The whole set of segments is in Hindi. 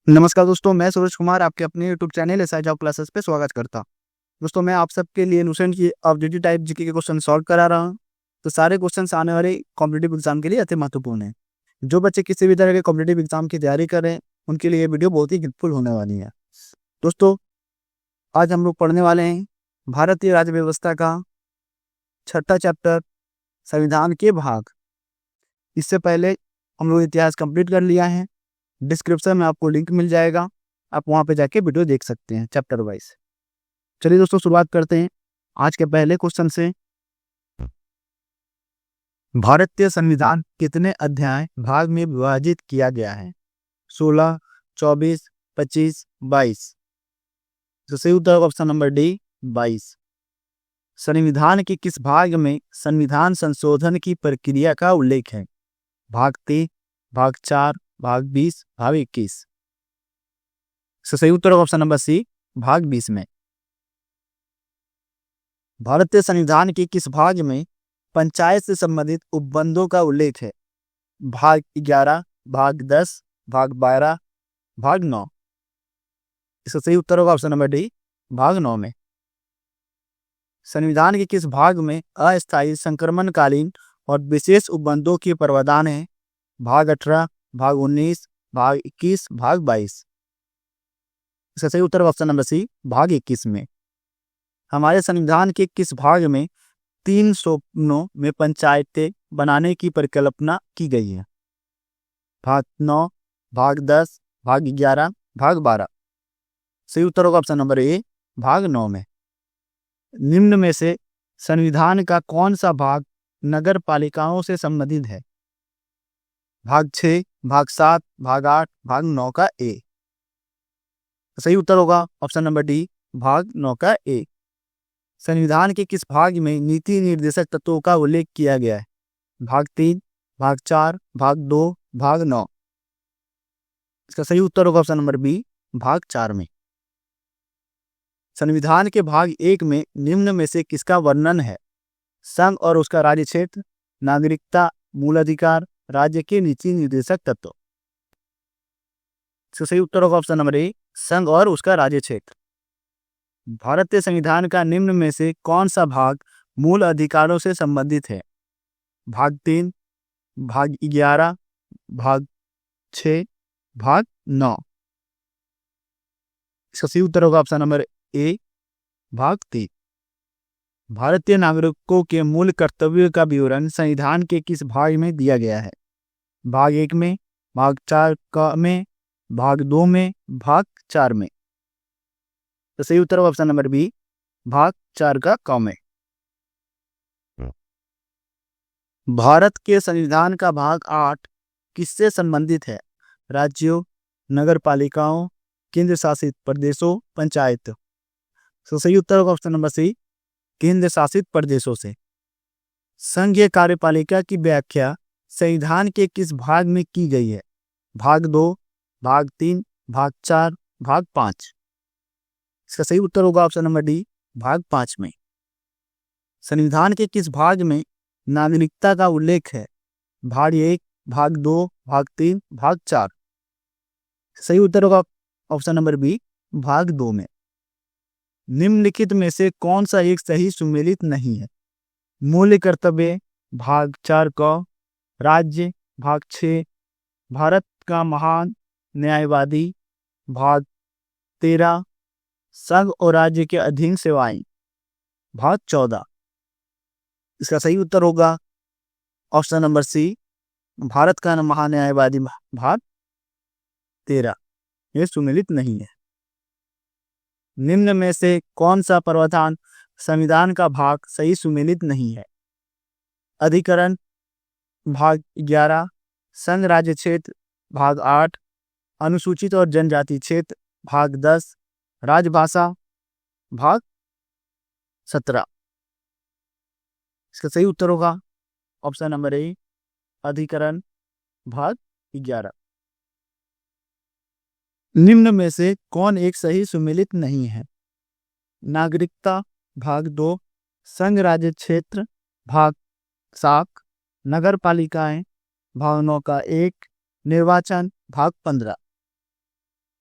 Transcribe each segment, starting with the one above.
नमस्कार दोस्तों, मैं सूरज कुमार आपके अपने YouTube channel SI job classes पे स्वागत करता हूं। दोस्तों, मैं आप सबके लिए न्यूसेंट की ऑब्जेक्टिव टाइप जीके के क्वेश्चन सॉल्व करा रहा हूं। तो सारे क्वेश्चंस आने वाले कॉम्पिटिटिव एग्जाम के लिए अति महत्वपूर्ण हैं। जो बच्चे किसी भी तरह के कॉम्पिटिटिव एग्जाम की तैयारी कर रहे हैं, उनके लिए ये वीडियो बहुत ही हेल्पफुल होने वाली है। दोस्तों, आज हम लोग पढ़ने वाले हैं भारतीय राज्य व्यवस्था का छठा चैप्टर, संविधान के भाग। इससे पहले हम लोग इतिहास कंप्लीट कर लिया है। डिस्क्रिप्शन में आपको लिंक मिल जाएगा, आप वहां पे जाके वीडियो देख सकते हैं चैप्टर वाइज। चलिए दोस्तों, शुरुआत करते हैं आज के पहले क्वेश्चन से। भारतीय संविधान कितने अध्याय भाग में विभाजित किया गया है? 16, 24, 25, 22। तो सही उत्तर ऑप्शन नंबर डी, 22। संविधान के किस भाग में संविधान संशोधन की प्रक्रिया का उल्लेख है? भाग 3, भाग 4, भाग 20, भाग 21। सही उत्तर ऑप्शन नंबर सी, भाग 20 में। भारतीय संविधान के किस भाग में पंचायत से संबंधित उपबंधों का उल्लेख है? भाग 11, भाग 10, भाग 12, भाग 9। इसका सही उत्तर होगा ऑप्शन नंबर डी, भाग 9 में। संविधान के किस भाग में अस्थायी संक्रमणकालीन और विशेष उपबंधों के प्रावधान है? भाग 18, भाग 19, भाग 21, भाग 22। इसका सही उत्तर ऑप्शन नंबर सी, भाग 21 में। हमारे संविधान के किस भाग में 3 स्वप्नों में पंचायतें बनाने की परिकल्पना की गई है? भाग 9, भाग 10, भाग 11, भाग 12। सही उत्तर होगा ऑप्शन नंबर ए, भाग 9 में। निम्न में से संविधान का कौन सा भाग नगर पालिकाओं से संबंधित है? भाग 6, भाग 7, भाग 8, भाग 9 का ए। सही उत्तर होगा ऑप्शन नंबर डी, भाग 9 का ए। संविधान के किस भाग में नीति निर्देशक तत्वों का उल्लेख किया गया है? भाग 3, भाग 4, भाग 2, भाग 9। इसका सही उत्तर होगा ऑप्शन नंबर बी, भाग 4 में। संविधान के भाग 1 में निम्न में से किसका वर्णन है? संघ और उसका राज्य क्षेत्र, नागरिकता, मूल अधिकार, राज्य के नीति निर्देशक तत्व। इसका सही उत्तर होगा ऑप्शन नंबर ए, संघ और उसका राज्य क्षेत्र। भारतीय संविधान का निम्न में से कौन सा भाग मूल अधिकारों से संबंधित है? भाग 3, भाग 11, भाग 6, भाग 9। इसका सही उत्तर होगा ऑप्शन नंबर ए, भाग 3। भारतीय नागरिकों के मूल कर्तव्यों का विवरण संविधान के किस भाग में दिया गया है? भाग 1 में, भाग 4 में, भाग 2 में, भाग 4 में। तो सही उत्तर होगा ऑप्शन नंबर बी, भाग 4 का क में। भारत के संविधान का भाग 8 किससे संबंधित है? राज्यों, नगर पालिकाओं, केंद्र शासित प्रदेशों, पंचायत। तो सही उत्तर होगा ऑप्शन नंबर सी, केंद्र शासित प्रदेशों से। संघीय कार्यपालिका की व्याख्या संविधान के किस भाग में की गई है? भाग 2, भाग 3, भाग 4, भाग 5। इसका सही उत्तर होगा ऑप्शन नंबर डी, भाग 5 में। संविधान के किस भाग में नागरिकता का उल्लेख है? भाग 1, भाग 2, भाग 3, भाग 4। सही उत्तर होगा ऑप्शन नंबर बी, भाग 2 में। निम्नलिखित में से कौन सा एक सही सुमेलित नहीं है? मूल कर्तव्य, भाग 4 क, राज्य, भाग 6, भारत का महान न्यायवादी, भाग 13, संघ और राज्य के अधीन सेवाएं, भाग 14। इसका सही उत्तर होगा ऑप्शन नंबर सी, भारत का महान न्यायवादी, भाग 13। यह सुमेलित नहीं है। निम्न में से कौन सा प्रावधान संविधान का भाग सही सुमेलित नहीं है? अधिकरण, भाग 11, संघ राज्य क्षेत्र, भाग 8, अनुसूचित और जनजाति क्षेत्र, भाग 10, राजभाषा, भाग 17। इसका सही उत्तर होगा ऑप्शन नंबर ए, अधिकरण, भाग 11। निम्न में से कौन एक सही सुमेलित नहीं है? नागरिकता, भाग 2, संघ राज्य क्षेत्र, भाग 7, नगर पालिकाएं, भाग 9 का 1, निर्वाचन, भाग 15।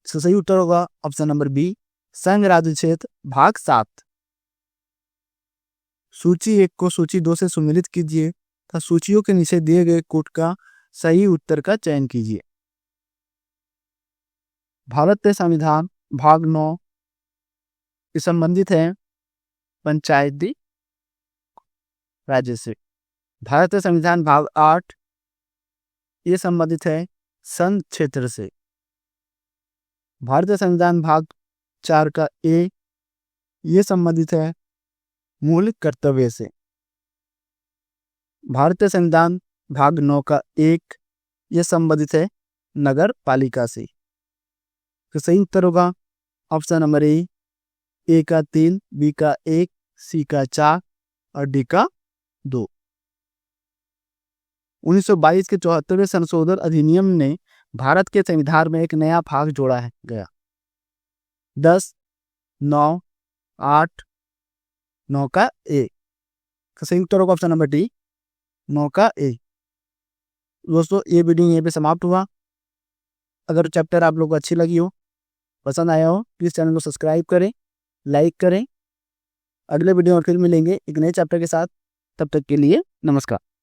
इसका सही उत्तर होगा ऑप्शन नंबर बी, संघ राज्य क्षेत्र भाग 7। सूची 1 को सूची 2 से सुमेलित कीजिए तथा सूचियों के नीचे दिए गए कोड का सही उत्तर का चयन कीजिए। भारत के संविधान भाग 9 से संबंधित है पंचायती राज्य से। भारत के संविधान भाग 8 ये संबंधित है संघ क्षेत्र से। भारतीय संविधान भाग 4 का ए ये संबंधित है मूल कर्तव्य से। भारतीय संविधान भाग 9 का 1 ये संबंधित है नगर पालिका से। तो सही उत्तर होगा ऑप्शन नंबर ए का 3, बी का 1, सी का 4 और डी का 2। 1922 के 74वें संशोधन अधिनियम ने भारत के संविधान में एक नया भाग जोड़ा है गया। 10, 9, 8, 9 का ए। सही उत्तर होगा ऑप्शन नंबर डी, 9 का ए। दोस्तों ये वीडियो यहीं पे समाप्त हुआ। अगर चैप्टर आप लोग को अच्छी लगी हो, पसंद आया हो, प्लीज़ चैनल को सब्सक्राइब करें, लाइक करें। अगले वीडियो में फिर मिलेंगे एक नए चैप्टर के साथ। तब तक के लिए नमस्कार।